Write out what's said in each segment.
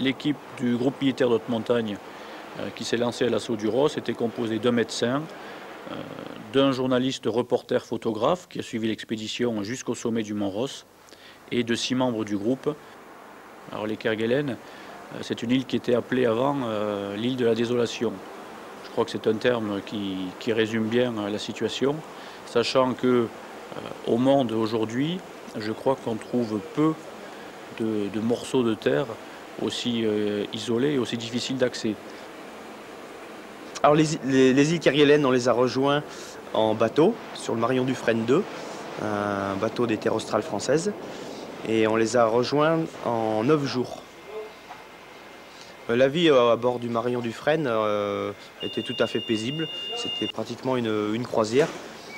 L'équipe du groupe militaire d'haute montagne qui s'est lancée à l'assaut du Ross était composée d'un médecin, d'un journaliste reporter photographe qui a suivi l'expédition jusqu'au sommet du mont Ross et de 6 membres du groupe. Alors les Kerguelen, c'est une île qui était appelée avant l'île de la désolation. Je crois que c'est un terme qui résume bien la situation, sachant que au monde aujourd'hui, je crois qu'on trouve peu de morceaux de terre aussi isolés et aussi difficiles d'accès. Alors les îles Kerguelen, on les a rejoints en bateau sur le Marion Dufresne 2, un bateau des terres australes françaises, et on les a rejoints en 9 jours. La vie à bord du Marion Dufresne était tout à fait paisible, c'était pratiquement une croisière,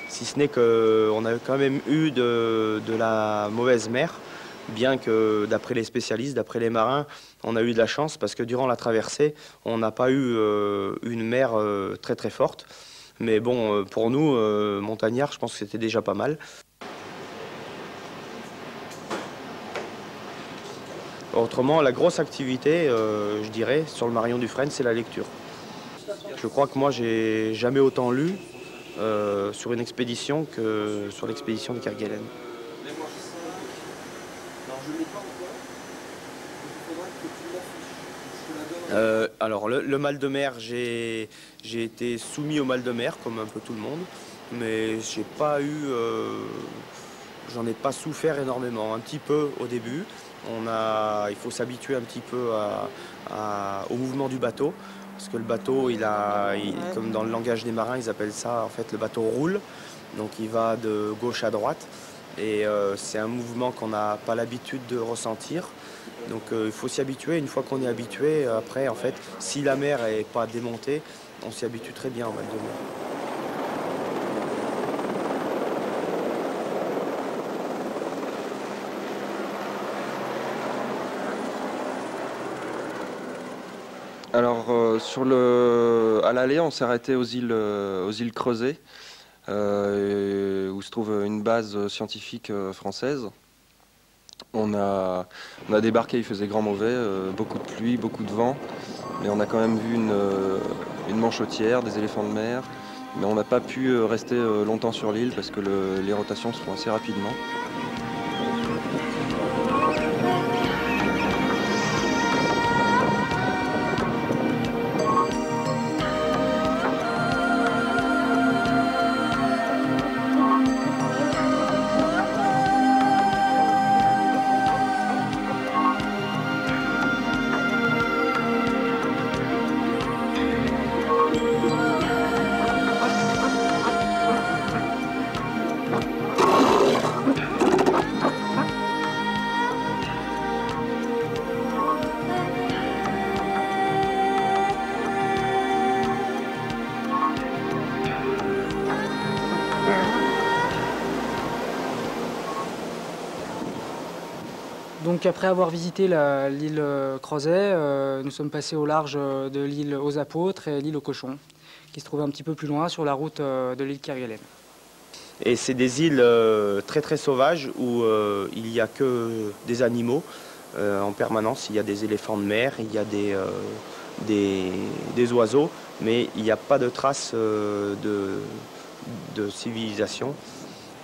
si ce n'est qu'on a quand même eu de la mauvaise mer, bien que d'après les spécialistes, d'après les marins, on a eu de la chance parce que durant la traversée, on n'a pas eu une mer très très forte. Mais bon, pour nous, montagnards, je pense que c'était déjà pas mal. Autrement, la grosse activité, je dirais, sur le Marion Dufresne, c'est la lecture. Je crois que moi, j'ai jamais autant lu sur une expédition que sur l'expédition de Kerguelen. Alors le mal de mer, j'ai été soumis au mal de mer comme un peu tout le monde, mais j'ai pas eu, j'en ai pas souffert énormément, un petit peu au début. Il faut s'habituer un petit peu au mouvement du bateau, parce que le bateau, comme dans le langage des marins, ils appellent ça en fait le bateau roule, donc il va de gauche à droite, et c'est un mouvement qu'on n'a pas l'habitude de ressentir. Donc il faut s'y habituer. Une fois qu'on est habitué, après, en fait, si la mer n'est pas démontée, on s'y habitue très bien au mal de mer. Alors à l'aller, on s'est arrêté aux îles Creuset, où se trouve une base scientifique française. On a débarqué, il faisait grand mauvais, beaucoup de pluie, beaucoup de vent, mais on a quand même vu une manchotière, des éléphants de mer, mais on n'a pas pu rester longtemps sur l'île parce que les rotations se font assez rapidement. Donc après avoir visité l'île Crozet, nous sommes passés au large de l'île aux Apôtres et l'île aux Cochons, qui se trouvait un petit peu plus loin sur la route de l'île Kerguelen. Et c'est des îles très très sauvages où il n'y a que des animaux en permanence. Il y a des éléphants de mer, il y a des oiseaux, mais il n'y a pas de traces de civilisation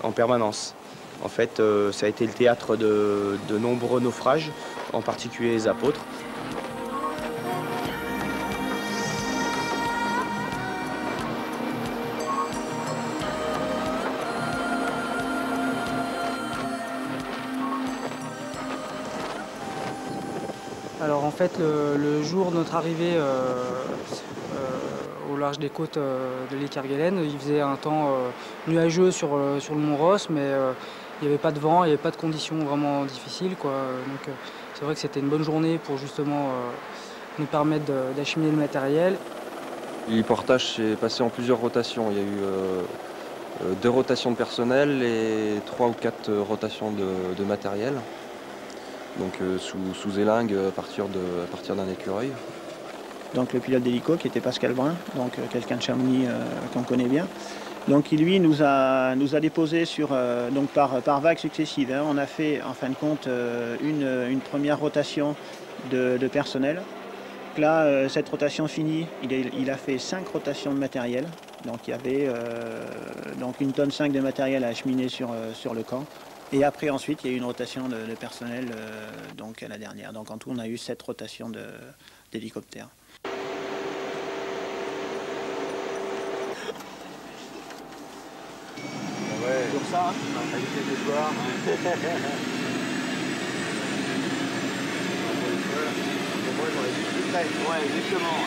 en permanence. En fait, ça a été le théâtre de nombreux naufrages, en particulier les apôtres. Alors en fait, le jour de notre arrivée au large des côtes de l'île Kerguelen, il faisait un temps nuageux sur le mont Ross, mais il n'y avait pas de vent, il n'y avait pas de conditions vraiment difficiles, quoi. Donc c'est vrai que c'était une bonne journée pour justement nous permettre d'acheminer le matériel. Le portage s'est passé en plusieurs rotations. Il y a eu 2 rotations de personnel et 3 ou 4 rotations de matériel. Donc sous élingue à partir d'un écureuil. Donc le pilote d'hélico qui était Pascal Brun, donc quelqu'un de Chamonix qu'on connaît bien. Donc qui lui nous a déposé donc par vagues successives. Hein. On a fait en fin de compte une première rotation de personnel. Là, cette rotation finie, il a fait 5 rotations de matériel. Donc il y avait donc 1,5 tonne de matériel à acheminer sur le camp. Et après, ensuite, il y a eu une rotation de personnel donc à la dernière. Donc en tout, on a eu 7 rotations d'hélicoptères. Ouais, comme ça, éviter les soirs. Ouais, exactement.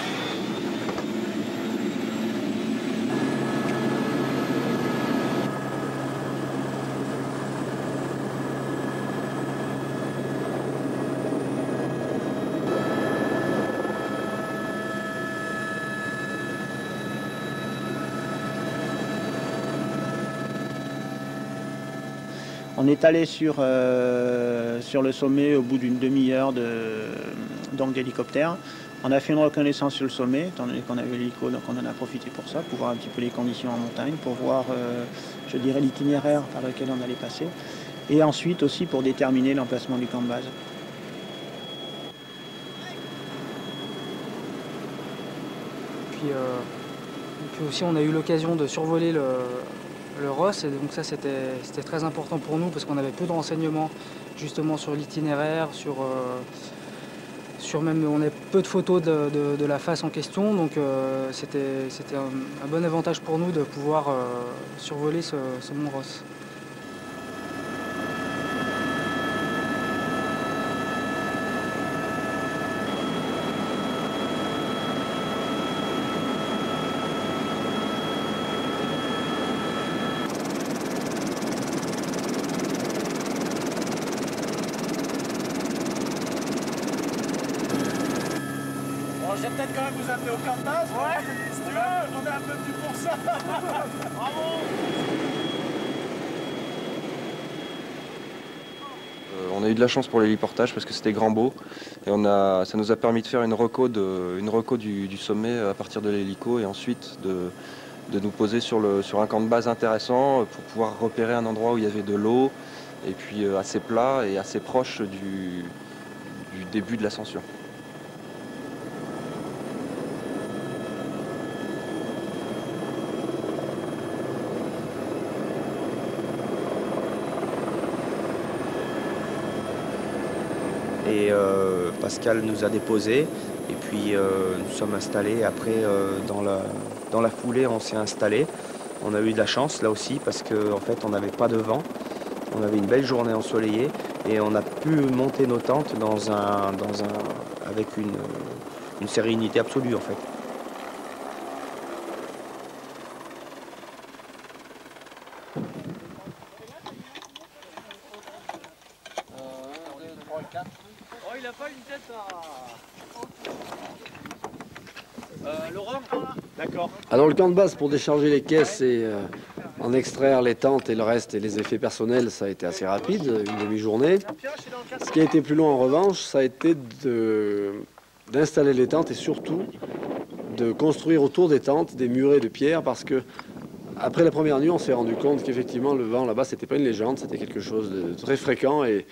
On est allé sur le sommet au bout d'une demi-heure d'hélicoptère. On a fait une reconnaissance sur le sommet, étant donné qu'on avait l'hélico, donc on en a profité pour ça, pour voir un petit peu les conditions en montagne, pour voir, je dirais, l'itinéraire par lequel on allait passer, et ensuite aussi pour déterminer l'emplacement du camp de base. Puis aussi on a eu l'occasion de survoler le Ross, et donc ça c'était très important pour nous parce qu'on avait peu de renseignements justement sur l'itinéraire, même on avait peu de photos de la face en question, donc c'était un bon avantage pour nous de pouvoir survoler ce mont Ross. Je vais peut-être quand même vous amener au camp de base. Ouais, si tu veux, on est un peu plus pour ça. Bravo. On a eu de la chance pour l'héliportage parce que c'était grand beau et ça nous a permis de faire une reco du sommet à partir de l'hélico et ensuite de nous poser sur un camp de base intéressant pour pouvoir repérer un endroit où il y avait de l'eau et puis assez plat et assez proche du début de l'ascension. Et Pascal nous a déposés et puis nous sommes installés. Après, dans la foulée, on s'est installé. On a eu de la chance là aussi parce qu'en fait, on n'avait pas de vent. On avait une belle journée ensoleillée et on a pu monter nos tentes avec une sérénité absolue en fait. Oh, il a pas une tête à... Laurent. D'accord. Alors le camp de base pour décharger les caisses et en extraire les tentes et le reste et les effets personnels, ça a été assez rapide, une demi-journée. Ce qui a été plus long en revanche, ça a été d'installer les tentes et surtout de construire autour des tentes des murets de pierre parce que après la première nuit, on s'est rendu compte qu'effectivement le vent là-bas, c'était pas une légende, c'était quelque chose de très fréquent et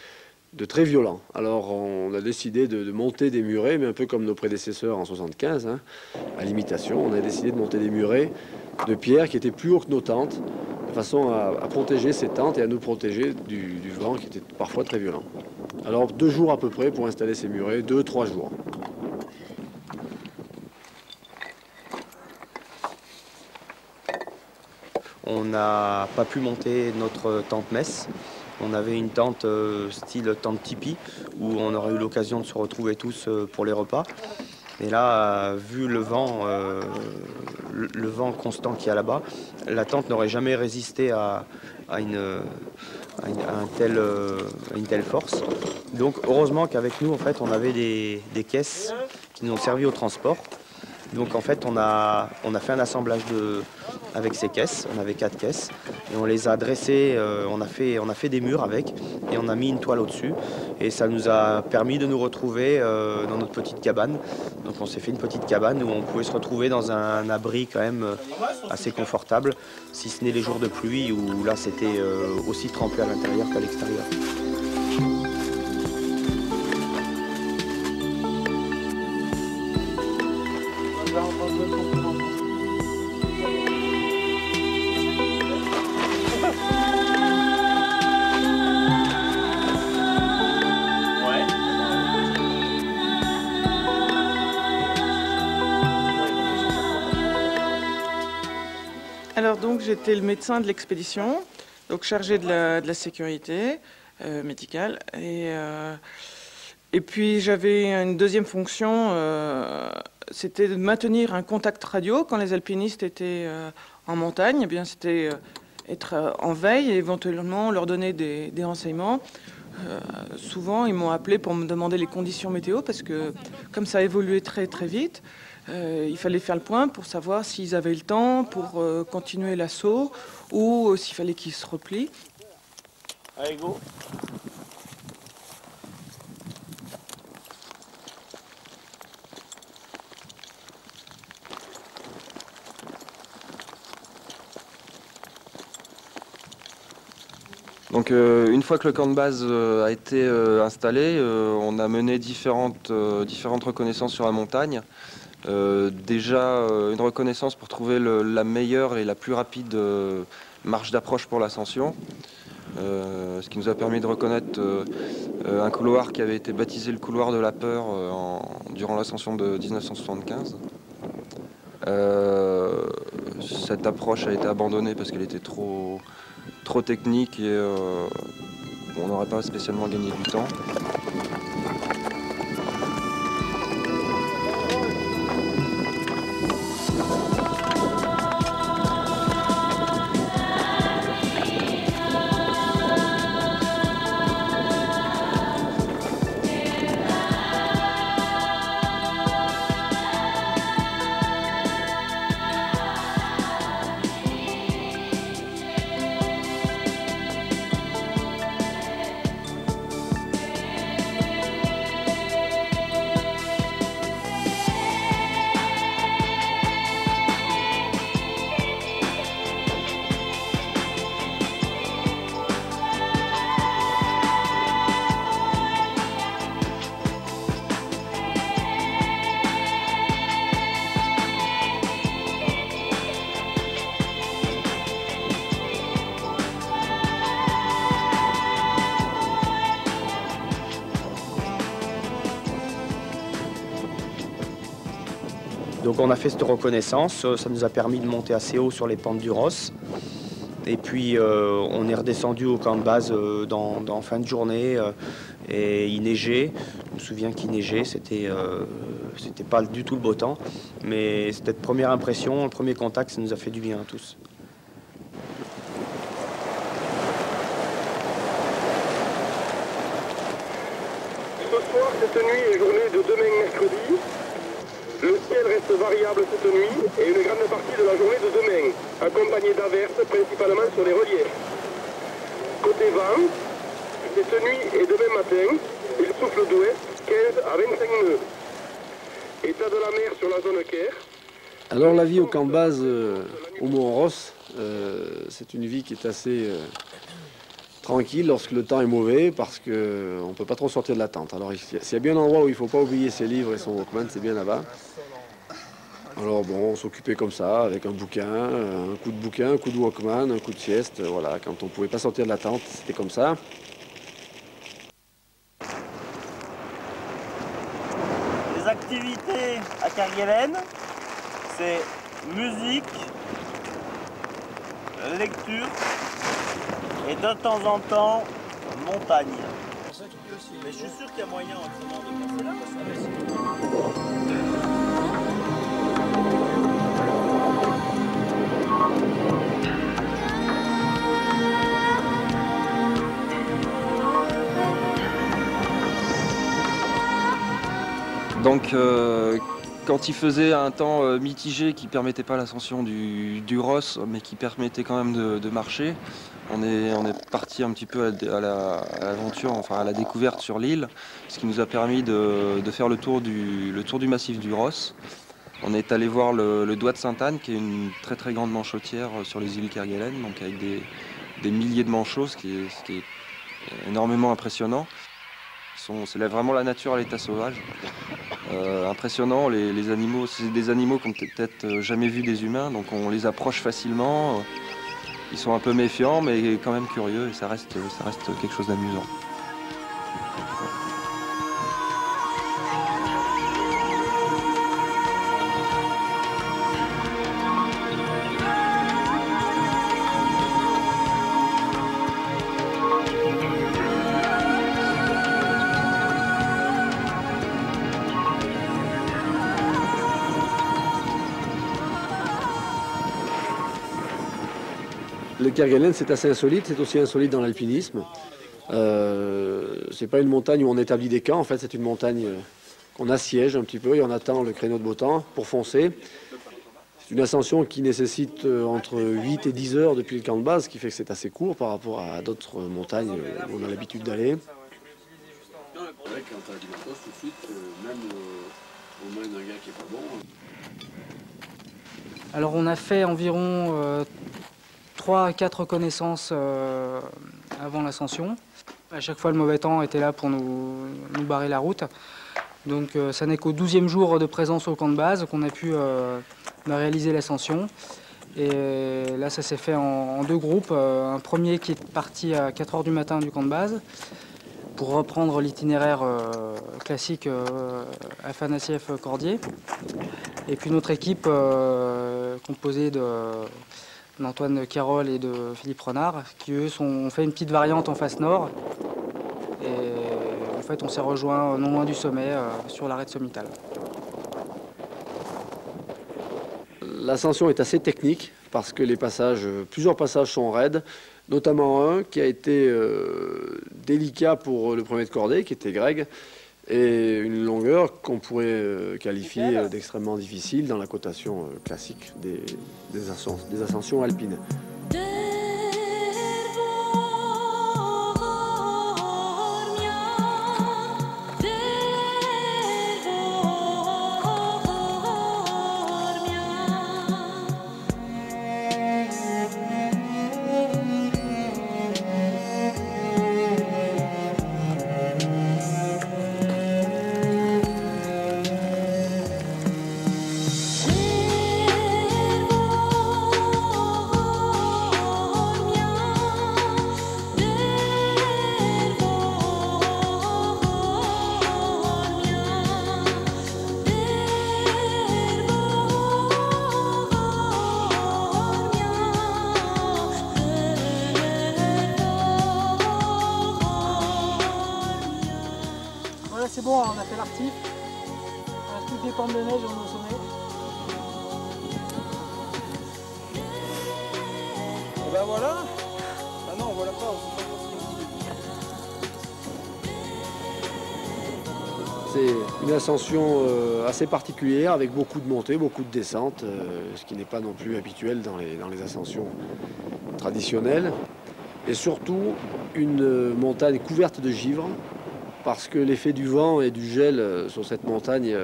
de très violent. Alors on a décidé de monter des murets, mais un peu comme nos prédécesseurs en 75, hein, à l'imitation, on a décidé de monter des murets de pierre qui étaient plus hauts que nos tentes, de façon à protéger ces tentes et à nous protéger du vent qui était parfois très violent. Alors 2 jours à peu près pour installer ces murets, 2-3 jours. On n'a pas pu monter notre tente messe. On avait une tente style tente tipi où on aurait eu l'occasion de se retrouver tous pour les repas. Et là, vu le vent constant qu'il y a là-bas, la tente n'aurait jamais résisté à une telle force. Donc heureusement qu'avec nous, en fait, on avait des caisses qui nous ont servi au transport. Donc en fait, on a fait un assemblage avec ces caisses. On avait 4 caisses et on les a dressées. On a fait des murs avec et on a mis une toile au-dessus. Et ça nous a permis de nous retrouver dans notre petite cabane. Donc on s'est fait une petite cabane où on pouvait se retrouver dans un abri quand même assez confortable, si ce n'est les jours de pluie où là c'était aussi trempé à l'intérieur qu'à l'extérieur. Alors donc j'étais le médecin de l'expédition, donc chargé de la sécurité médicale. Et puis j'avais une deuxième fonction, c'était de maintenir un contact radio quand les alpinistes étaient en montagne. Eh bien c'était être en veille et éventuellement leur donner des renseignements. Souvent ils m'ont appelé pour me demander les conditions météo parce que comme ça évoluait très très vite, il fallait faire le point pour savoir s'ils avaient le temps pour continuer l'assaut ou s'il fallait qu'ils se replient. Allez, go. Donc une fois que le camp de base a été installé, on a mené différentes reconnaissances sur la montagne. Déjà une reconnaissance pour trouver la meilleure et la plus rapide marche d'approche pour l'ascension, ce qui nous a permis de reconnaître un couloir qui avait été baptisé le couloir de la peur durant l'ascension de 1975. Cette approche a été abandonnée parce qu'elle était trop technique et on n'aurait pas spécialement gagné du temps. Donc on a fait cette reconnaissance, ça nous a permis de monter assez haut sur les pentes du Ross. Et puis on est redescendu au camp de base dans fin de journée et il neigeait. Je me souviens qu'il neigeait, c'était pas du tout le beau temps. Mais cette première impression, le premier contact, ça nous a fait du bien à tous. Ce soir, cette nuit et journée de demain mercredi, le ciel reste variable cette nuit et une grande partie de la journée de demain, accompagnée d'averses principalement sur les reliefs. Côté vent, cette nuit et demain matin, il souffle d'ouest 15 à 25 nœuds. État de la mer sur la zone Caire. Alors la vie au camp de base au Mont-Ross, c'est une vie qui est assez tranquille lorsque le temps est mauvais parce qu'on ne peut pas trop sortir de la tente. Alors s'il y a bien un endroit où il ne faut pas oublier ses livres et son Walkman, c'est bien là-bas. Alors bon, on s'occupait comme ça, avec un bouquin, un coup de bouquin, un coup de Walkman, un coup de sieste. Voilà, quand on ne pouvait pas sortir de la tente, c'était comme ça. Les activités à Kerguelen, c'est musique, lecture et de temps en temps montagne. Mais je suis sûr qu'il y a moyen autrement de passer là. Donc quand il faisait un temps mitigé qui ne permettait pas l'ascension du Ross, mais qui permettait quand même de marcher, on est parti un petit peu à l'aventure, enfin à la découverte sur l'île, ce qui nous a permis de faire le tour du massif du Ross. On est allé voir le Doigt de Sainte-Anne, qui est une très très grande manchotière sur les îles Kerguelen, donc avec des milliers de manchots, ce qui est énormément impressionnant. C'est vraiment la nature à l'état sauvage. Impressionnant, les animaux, c'est des animaux qu'on peut-être jamais vu des humains, donc on les approche facilement. Ils sont un peu méfiants, mais quand même curieux, et ça reste quelque chose d'amusant. Le Kerguelen, c'est assez insolite, c'est aussi insolite dans l'alpinisme. C'est pas une montagne où on établit des camps, en fait c'est une montagne qu'on assiège un petit peu et on attend le créneau de beau temps pour foncer. C'est une ascension qui nécessite entre 8 et 10 heures depuis le camp de base, ce qui fait que c'est assez court par rapport à d'autres montagnes où on a l'habitude d'aller. Quand t'as du matos, tout de suite, même au moins d'un gars qui est pas bon. Alors on a fait environ 3 à 4 reconnaissances avant l'ascension. À chaque fois, le mauvais temps était là pour nous barrer la route. Donc ça n'est qu'au 12e jour de présence au camp de base qu'on a pu réaliser l'ascension. Et là, ça s'est fait en 2 groupes. Un premier qui est parti à 4 h du matin du camp de base pour reprendre l'itinéraire classique Afanassiev-Cordier. Et puis notre équipe composée d'Antoine Carole et de Philippe Renard, qui eux ont fait une petite variante en face nord. Et en fait, on s'est rejoint non loin du sommet, sur l'arête sommitale. L'ascension est assez technique parce que plusieurs passages sont raides, notamment un qui a été délicat pour le premier de cordée, qui était Greg, et une longueur qu'on pourrait qualifier d'extrêmement difficile dans la cotation classique des ascensions alpines. C'est bon, on a fait l'artif. On a toutes les pentes de neige, on est au sommet. Et ben voilà. Ah non, voilà pas. C'est une ascension assez particulière avec beaucoup de montées, beaucoup de descentes, ce qui n'est pas non plus habituel dans les ascensions traditionnelles. Et surtout une montagne couverte de givre, parce que l'effet du vent et du gel sur cette montagne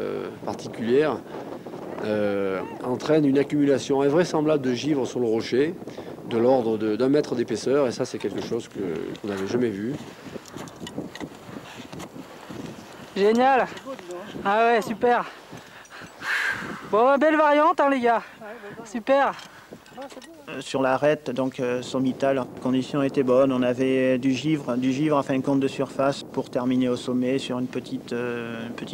particulière entraîne une accumulation invraisemblable de givre sur le rocher, de l'ordre d'1 mètre d'épaisseur, et ça c'est quelque chose qu'on n'avait jamais vu. Génial! Ah ouais, super! Bon, belle variante hein, les gars! Super! Sur l'arête, donc sommitale, les conditions étaient bonnes. On avait du givre en fin de compte de surface pour terminer au sommet sur une petite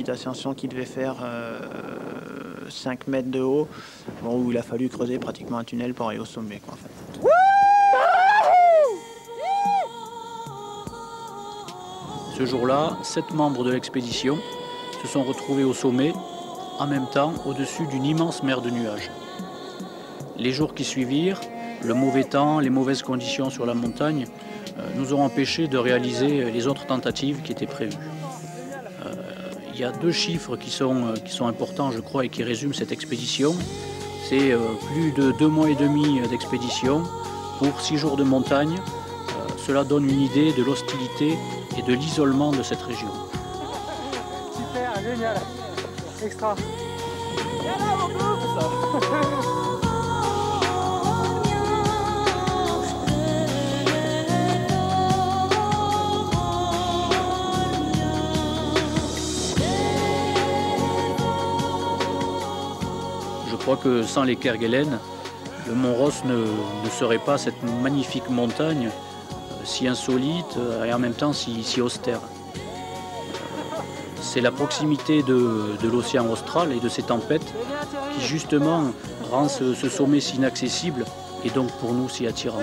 ascension qui devait faire 5 mètres de haut, bon, où il a fallu creuser pratiquement un tunnel pour aller au sommet, quoi, en fait. Ce jour-là, 7 membres de l'expédition se sont retrouvés au sommet, en même temps au-dessus d'une immense mer de nuages. Les jours qui suivirent, le mauvais temps, les mauvaises conditions sur la montagne nous ont empêchés de réaliser les autres tentatives qui étaient prévues. Il y a 2 chiffres qui sont importants, je crois, et qui résument cette expédition. C'est plus de 2 mois et demi d'expédition pour 6 jours de montagne. Cela donne une idée de l'hostilité et de l'isolement de cette région. Super, génial, extra. crois que sans les Kerguelen, le Mont Ross ne serait pas cette magnifique montagne si insolite et en même temps si austère. C'est la proximité de l'océan austral et de ces tempêtes qui justement rend ce sommet si inaccessible et donc pour nous si attirant.